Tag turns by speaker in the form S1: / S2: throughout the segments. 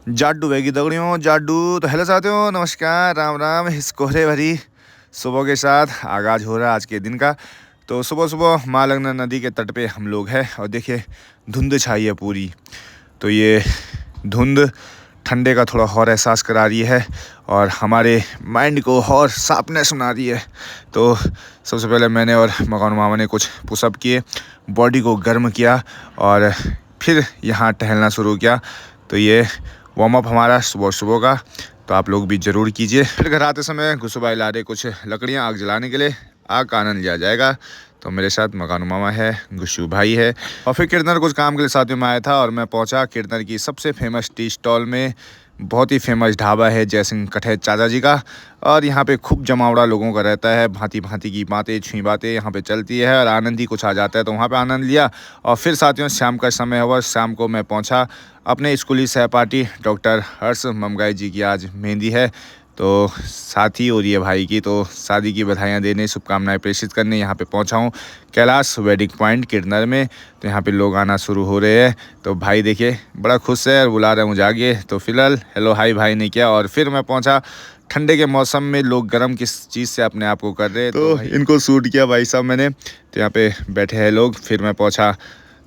S1: जाडू वेगी दगड़ियों जाडू। तो हेलो साथियों, नमस्कार, राम राम। इस कोहरे भरी सुबह के साथ आगाज हो रहा है आज के दिन का। तो सुबह सुबह माँ लगना नदी के तट पे हम लोग हैं और देखिए धुंध छाई है पूरी। तो ये धुंध ठंडे का थोड़ा और एहसास करा रही है और हमारे माइंड को और शार्पनेस बना रही है। तो सबसे पहले मैंने और मकान मामा ने कुछ पुशअप किए, बॉडी को गर्म किया और फिर यहाँ टहलना शुरू किया। तो ये वार्म अप हमारा सुबह सुबह का, तो आप लोग भी ज़रूर कीजिए। फिर घर आते समय घुसू भाई ला रहे कुछ लकड़ियाँ आग जलाने के लिए, आग का आनंद लिया जाएगा। तो मेरे साथ मकानू मामा है, गुशू भाई है और फिर किरनर कुछ काम के लिए साथियों में आया था और मैं पहुंचा किरनर की सबसे फेमस टी स्टॉल में। बहुत ही फेमस ढाबा है जयसिंह कठेत चाचा जी का, और यहाँ पे खूब जमावड़ा लोगों का रहता है। भांति भांति की बातें छुई बातें यहाँ पे चलती है और आनंद ही कुछ आ जाता है। तो वहाँ पे आनंद लिया और फिर साथियों शाम का समय हुआ। शाम को मैं पहुँचा अपने स्कूली सहपाठी डॉक्टर हर्ष ममगाई जी की आज मेहंदी है, तो साथी और ये भाई की तो शादी की बधाइयाँ देने, शुभकामनाएं प्रेषित करने यहाँ पे पहुँचा हूँ कैलाश वेडिंग पॉइंट किरनर में। तो यहाँ पे लोग आना शुरू हो रहे हैं। तो भाई देखिए बड़ा खुश है और बुला रहे हैं मुझे आगे। तो फिलहाल हेलो हाई भाई ने किया और फिर मैं पहुँचा। ठंडे के मौसम में लोग गर्म किस चीज़ से अपने आप को कर रहे हैं, तो इनको सूट किया भाई साहब मैंने। तो यहाँ पे बैठे हैं लोग। फिर मैं पहुँचा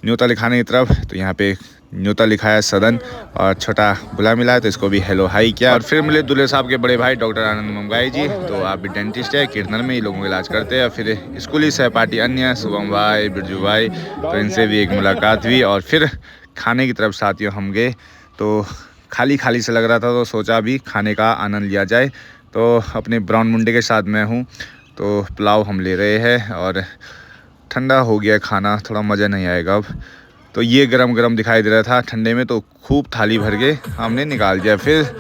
S1: न्योता लिखाने की तरफ। तो यहाँ पे न्योता लिखा है सदन और छोटा बुला मिला है, तो इसको भी हेलो हाई किया। और फिर मिले दूल्हे साहब के बड़े भाई डॉक्टर आनंद ममगाई जी। तो आप भी डेंटिस्ट है, किरनर में ही लोगों का इलाज करते हैं। फिर स्कूली सहपाठी अन्य शुभम भाई, बिरजू भाई, तो इनसे भी एक मुलाकात हुई। और फिर खाने की तरफ साथियों हम गए। तो खाली खाली से लग रहा था, तो सोचा अभी खाने का आनंद लिया जाए। तो अपने ब्राउन मुंडे के साथ मैं हूँ, तो पुलाव हम ले रहे हैं और ठंडा हो गया खाना, थोड़ा मज़ा नहीं आएगा अब। तो ये गरम गरम दिखाई दे रहा था ठंडे में, तो खूब थाली भर के हमने निकाल दिया। फिर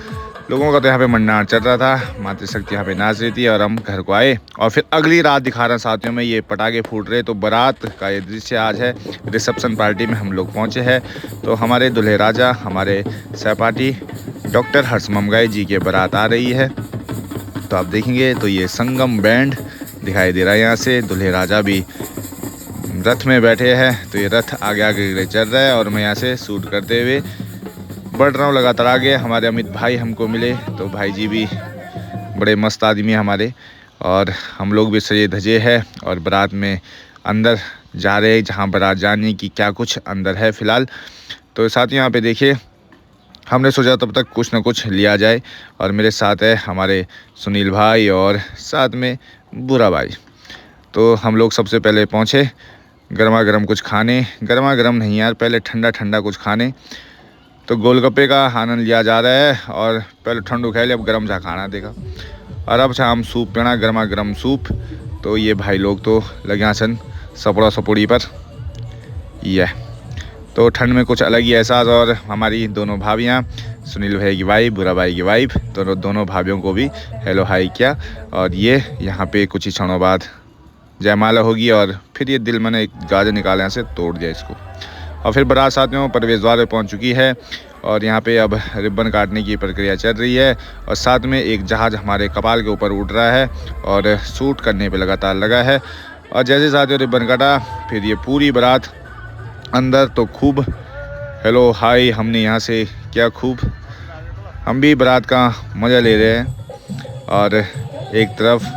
S1: लोगों का तो यहाँ पे मंडार चल रहा था, मातृ शक्ति यहाँ पे नाच रही थी और हम घर को आए। और फिर अगली रात दिखा रहा साथियों में ये पटाखे फूट रहे। तो बारात का ये दृश्य आज है, रिसेप्शन पार्टी में हम लोग पहुँचे हैं। तो हमारे दूल्हे राजा, हमारे सहपाठी डॉक्टर हर्ष ममगाई जी के बारात आ रही है। तो आप देखेंगे तो ये संगम बैंड दिखाई दे रहा है यहाँ से। दूल्हे राजा भी रथ में बैठे हैं। तो ये रथ आगे आगे चल रहा है और मैं यहाँ से शूट करते हुए बढ़ रहा हूँ लगातार आगे। हमारे अमित भाई हमको मिले, तो भाई जी भी बड़े मस्त आदमी हैं हमारे, और हम लोग भी सजे धजे हैं और बारात में अंदर जा रहे हैं, जहाँ बारात जाने की क्या कुछ अंदर है फ़िलहाल। तो साथ ही यहाँ पे देखिए हमने सोचा तब तक कुछ ना कुछ लिया जाए, और मेरे साथ है हमारे सुनील भाई और साथ में बुरा भाई। तो हम लोग सबसे पहले पहुँचे गर्मा गर्म कुछ खाने, गर्मा गर्म नहीं यार, पहले ठंडा ठंडा कुछ खाने। तो गोलगप्पे का आनंद लिया जा रहा है और पहले ठंडू खाए लिया, अब गर्म सा खाना देखा। और अब हम सूप पीना, गर्मा गर्म सूप। तो ये भाई लोग तो लगे सन सपोड़ा सपोड़ी पर ये। तो ठंड में कुछ अलग ही एहसास। और हमारी दोनों भाभियाँ, सुनील भाई की वाइफ, बुरा भाई की वाइफ, दोनों भाभियों को भी हेलो हाई किया। और ये यहाँ पे कुछ ही क्षणों बाद जयमाला होगी और फिर ये दिल मैंने एक गाजर निकाले यहाँ से तोड़ दिया इसको। और फिर बारात साथियों प्रवेश द्वार पे पहुँच चुकी है और यहाँ पे अब रिबन काटने की प्रक्रिया चल रही है। और साथ में एक जहाज़ हमारे कपाल के ऊपर उड़ रहा है और शूट करने पे लगातार लगा है। और जैसे साथियों रिबन काटा, फिर ये पूरी बारात अंदर। तो खूब हेलो हाई हमने यहाँ से किया खूब। हम भी बारात का मज़ा ले रहे हैं और एक तरफ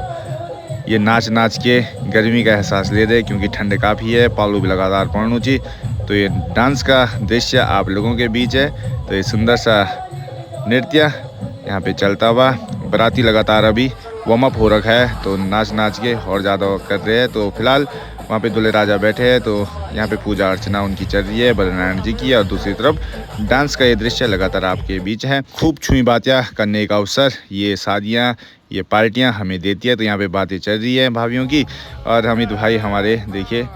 S1: ये नाच नाच के गर्मी का एहसास ले रहे, क्योंकि ठंड काफ़ी है, पालू भी लगातार पड़नू चाहिए। तो ये डांस का दृश्य आप लोगों के बीच है। तो ये सुंदर सा नृत्य यहाँ पे चलता हुआ, बाराती लगातार अभी वार्म अप हो रखा है, तो नाच नाच के और ज़्यादा कर रहे हैं। तो फिलहाल वहाँ पे दूल्हे राजा बैठे हैं, तो यहाँ पे पूजा अर्चना उनकी चल रही है बद्रीनारायण जी की, और दूसरी तरफ डांस का ये दृश्य लगातार आपके बीच है। खूब छुई बातें करने का अवसर ये शादियाँ, ये पार्टियाँ हमें देती है। तो यहाँ पे बातें चल रही है भाभीियों की, और हमिद भाई हमारे देखिए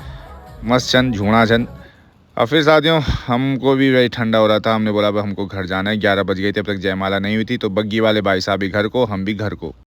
S1: मस्त चंद झूणा चंद। और फिर साथियों हमको भी भाई ठंडा हो रहा था, हमने बोला अब हमको घर जाना है, 11 बज गए थे, अब तक जयमाला नहीं हुई थी। तो बग्गी वाले भाई साहब भी घर को, हम भी घर को।